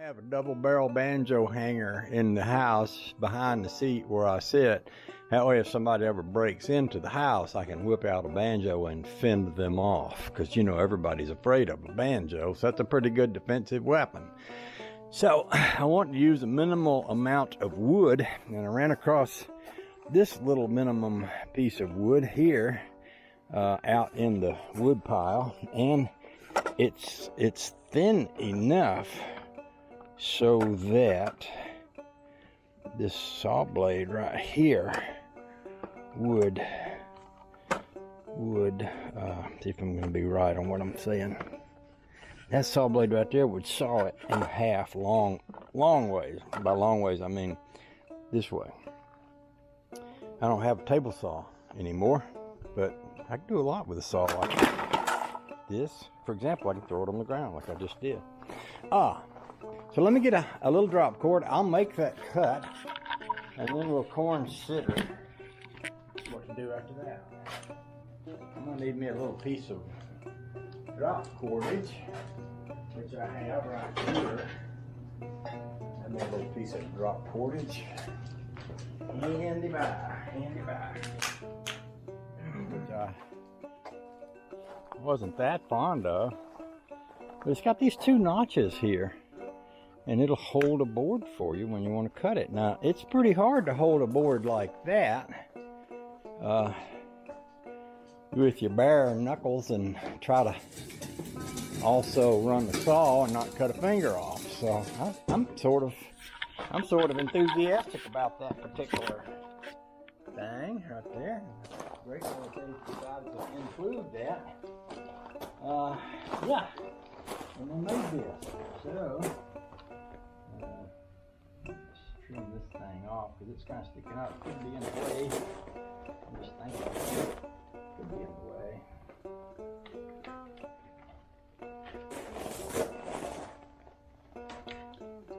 have a double barrel banjo hanger in the house behind the seat where I sit. That way if somebody ever breaks into the house, I can whip out a banjo and fend them off. Because, you know, everybody's afraid of a banjo, so that's a pretty good defensive weapon. So I wanted to use a minimal amount of wood, and I ran across this little minimum piece of wood here out in the wood pile, and it's thin enough so that this saw blade right here would see if I'm going to be right on what I'm saying. That saw blade right there would saw it in half long ways. By long ways, I mean this way. I don't have a table saw anymore, but I can do a lot with a saw like this. For example, I can throw it on the ground like I just did. So let me get a little drop cord. I'll make that cut, and then we'll consider what to do after that. I'm gonna need me a little piece of drop cordage, which I have right here. I need a little piece of drop cordage. Handy by. Which I wasn't that fond of. But it's got these two notches here, and it'll hold a board for you when you want to cut it. Now, it's pretty hard to hold a board like that with your bare knuckles and try to also run the saw and not cut a finger off. So I'm sort of enthusiastic about that particular thing right there. Great that they decided to include that. Yeah, and I made this. So let's trim this thing off because it's kind of sticking out. It could be in the way. I'm just thinking it could be in the way.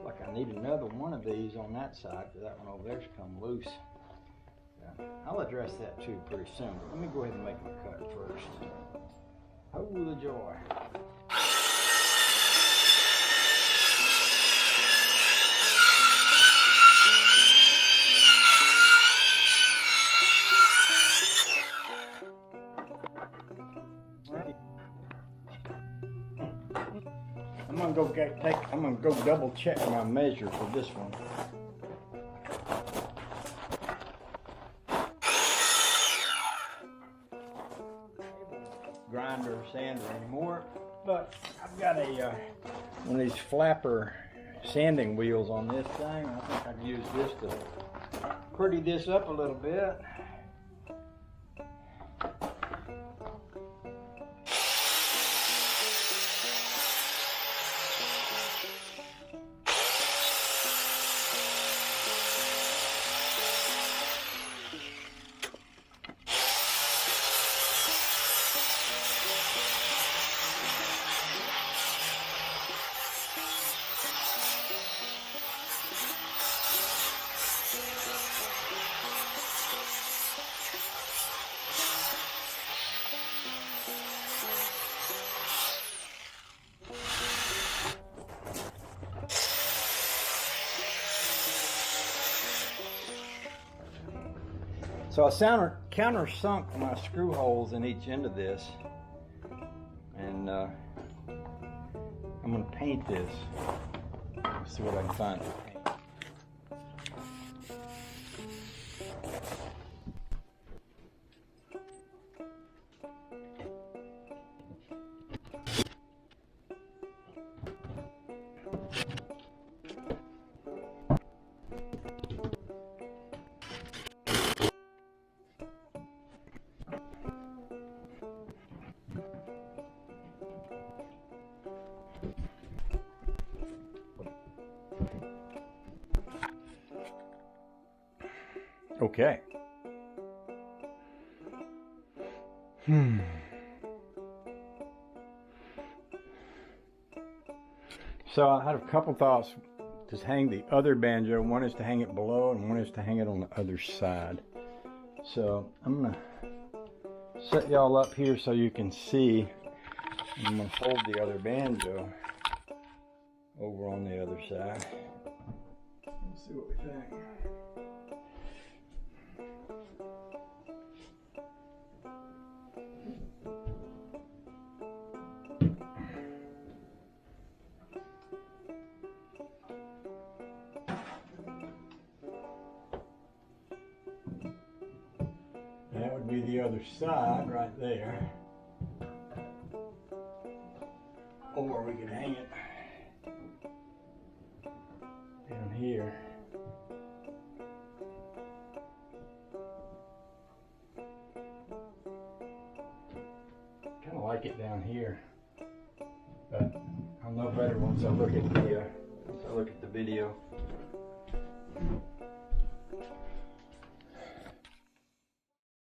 Like I need another one of these on that side because that one over there's come loose. Yeah, I'll address that too pretty soon. But let me go ahead and make my cut first. Oh, the joy. I'm gonna go double check my measure for this one. Grinder or sander anymore, but I've got a one of these flapper sanding wheels on this thing. I think I'd use this to pretty this up a little bit. So I countersunk my screw holes in each end of this, and I'm going to paint this. Let's see what I can find to paint. Okay. So I had a couple thoughts to hang the other banjo. One is to hang it below and one is to hang it on the other side. So I'm gonna set y'all up here so you can see. I'm gonna hold the other banjo over on the other side. Let's see what we think. That would be the other side right there. Or we could hang it down here. Kind of like it down here, but I'll know better once I look at the video.